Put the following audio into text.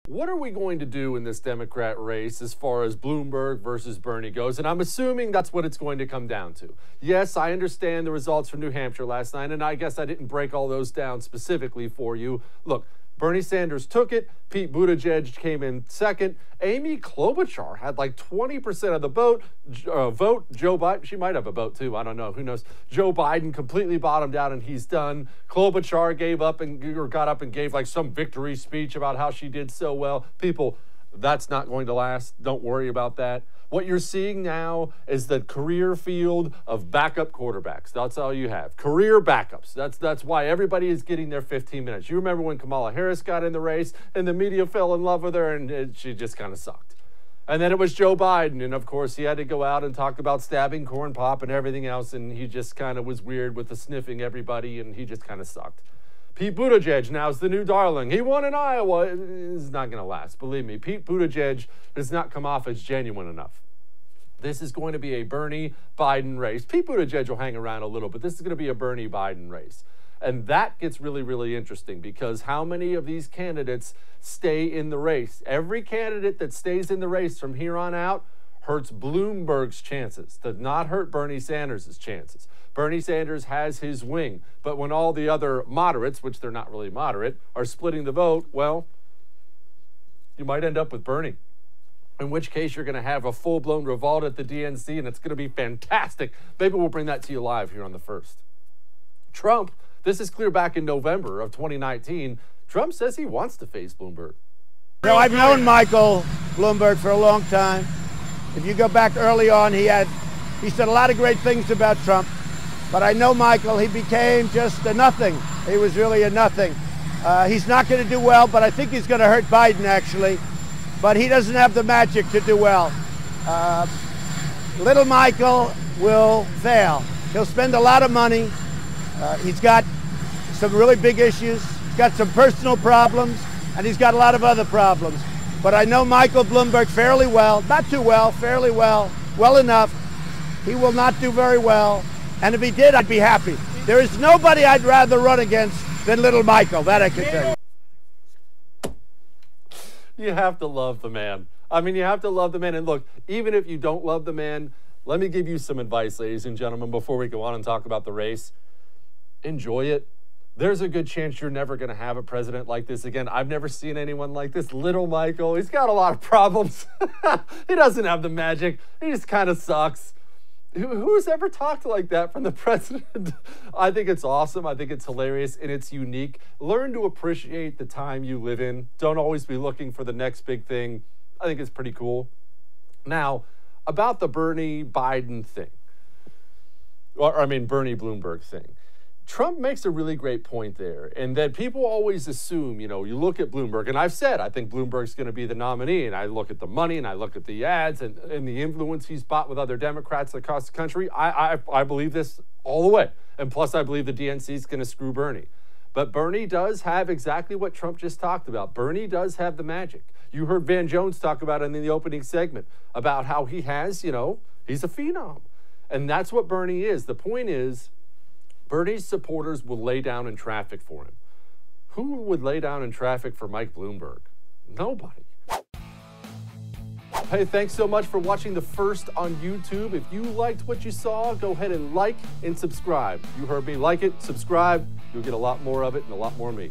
What are we going to do in this Democrat race as far as Bloomberg versus Bernie goes? And I'm assuming that's what it's going to come down to. Yes, I understand the results from New Hampshire last night, and I guess I didn't break all those down specifically for you. Look, Bernie Sanders took it. Pete Buttigieg came in second. Amy Klobuchar had like 20% of the vote. Joe Biden, she might have a vote too. I don't know. Who knows? Joe Biden completely bottomed out and he's done. Klobuchar got up and gave like some victory speech about how she did so well. People, that's not going to last. Don't worry about that. What you're seeing now is the career field of backup quarterbacks. That's all you have. Career backups. That's why everybody is getting their 15 minutes. You remember when Kamala Harris got in the race and the media fell in love with her and she just kind of sucked. And then it was Joe Biden. And of course, he had to go out and talk about stabbing corn pop and everything else. And he just kind of was weird with the sniffing everybody and he just kind of sucked. Pete Buttigieg now is the new darling. He won in Iowa. It's not going to last. Believe me, Pete Buttigieg does not come off as genuine enough. This is going to be a Bernie Biden race. Pete Buttigieg will hang around a little, but this is going to be a Bernie Biden race. And that gets really, really interesting because how many of these candidates stay in the race? Every candidate that stays in the race from here on out hurts Bloomberg's chances, does not hurt Bernie Sanders' chances. Bernie Sanders has his wing, but when all the other moderates, which they're not really moderate, are splitting the vote, well, you might end up with Bernie. In which case you're going to have a full-blown revolt at the DNC, and it's going to be fantastic. Maybe we'll bring that to you live here on the 1st. Trump, this is clear back in November of 2019, Trump says he wants to face Bloomberg. You know, I've known Michael Bloomberg for a long time. If you go back early on, he said a lot of great things about Trump. But I know Michael, he became just a nothing. He was really a nothing. He's not going to do well, but I think he's going to hurt Biden, actually. But he doesn't have the magic to do well. Little Michael will fail. He'll spend a lot of money. He's got some really big issues. He's got some personal problems, and he's got a lot of other problems. But I know Michael Bloomberg fairly well, not too well, fairly well, well enough. He will not do very well. And if he did, I'd be happy. There is nobody I'd rather run against than little Michael. That I can tell you. You have to love the man. I mean, you have to love the man. And look, even if you don't love the man, let me give you some advice, ladies and gentlemen, before we go on and talk about the race. Enjoy it. There's a good chance you're never going to have a president like this again. I've never seen anyone like this. Little Michael, he's got a lot of problems. He doesn't have the magic. He just kind of sucks. Who's ever talked like that from the president? I think it's awesome. I think it's hilarious and it's unique. Learn to appreciate the time you live in. Don't always be looking for the next big thing. I think it's pretty cool. Now, about the Bernie Biden thing, Bernie Bloomberg thing. Trump makes a really great point there, and that people always assume, you look at Bloomberg, and I've said I think Bloomberg's going to be the nominee, and I look at the money, and I look at the ads, and the influence he's bought with other Democrats across the country. I believe this all the way, and plus I believe the DNC is going to screw Bernie. But Bernie does have exactly what Trump just talked about. Bernie does have the magic. You heard Van Jones talk about it in the opening segment, about how he has, he's a phenom. And that's what Bernie is. The point is, Bernie's supporters will lay down in traffic for him. Who would lay down in traffic for Mike Bloomberg? Nobody. Hey, thanks so much for watching The First on YouTube. If you liked what you saw, go ahead and like and subscribe. You heard me. Like it, subscribe. You'll get a lot more of it and a lot more of me.